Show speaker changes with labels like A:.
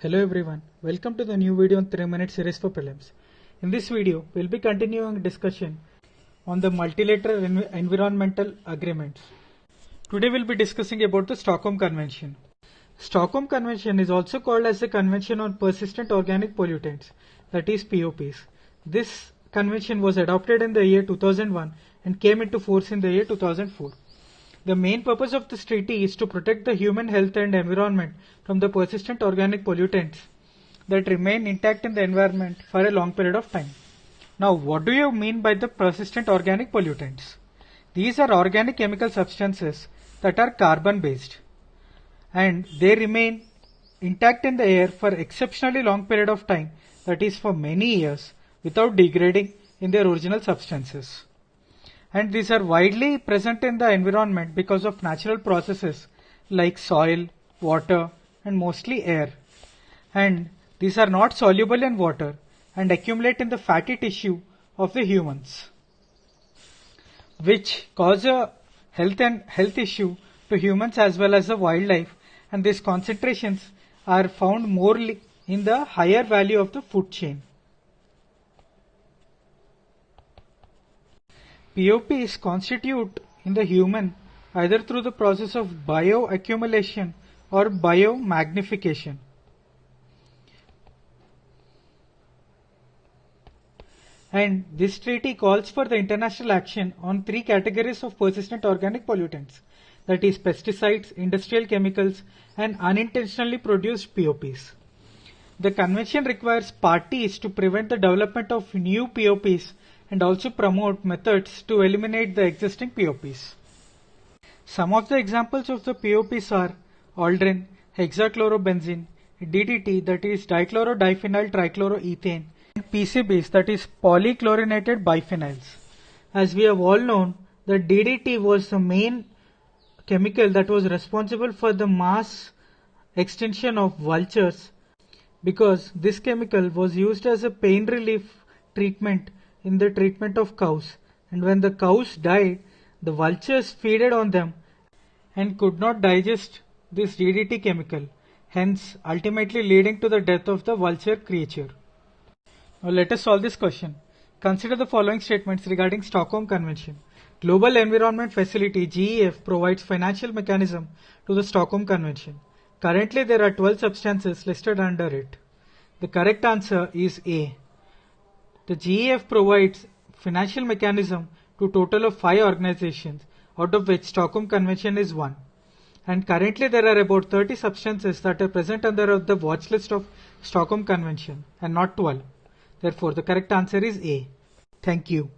A: Hello everyone, welcome to the new video on 3-minute series for prelims. In this video, we'll be continuing discussion on the multilateral environmental agreements. Today we'll be discussing about the Stockholm Convention. Stockholm Convention is also called as the Convention on Persistent Organic Pollutants, that is POPs. This convention was adopted in the year 2001 and came into force in the year 2004. The main purpose of this treaty is to protect the human health and environment from the persistent organic pollutants that remain intact in the environment for a long period of time. Now, what do you mean by the persistent organic pollutants? These are organic chemical substances that are carbon based and they remain intact in the air for exceptionally long period of time, that is for many years, without degrading in their original substances. And these are widely present in the environment because of natural processes like soil, water and mostly air. And these are not soluble in water and accumulate in the fatty tissue of the humans, which cause a health issue to humans as well as the wildlife, and these concentrations are found more in the higher value of the food chain. POPs constitute in the human either through the process of bioaccumulation or biomagnification. And this treaty calls for the international action on 3 categories of persistent organic pollutants, that is pesticides, industrial chemicals and unintentionally produced POPs. The convention requires parties to prevent the development of new POPs and also promote methods to eliminate the existing POPs. Some of the examples of the POPs are aldrin, hexachlorobenzene, DDT, that is dichloro-diphenyl trichloroethane, and PCBs, that is polychlorinated biphenyls. As we have all known, the DDT was the main chemical that was responsible for the mass extinction of vultures, because this chemical was used as a pain relief treatment in the treatment of cows, and when the cows died, the vultures feeded on them and could not digest this DDT chemical, hence ultimately leading to the death of the vulture creature. Now let us solve this question. Consider the following statements regarding Stockholm Convention. Global Environment Facility GEF provides financial mechanism to the Stockholm Convention. Currently there are 12 substances listed under it. The correct answer is A. The GEF provides financial mechanism to total of 5 organizations, out of which Stockholm Convention is one. And currently there are about 30 substances that are present under the watch list of Stockholm Convention and not 12. Therefore, the correct answer is A. Thank you.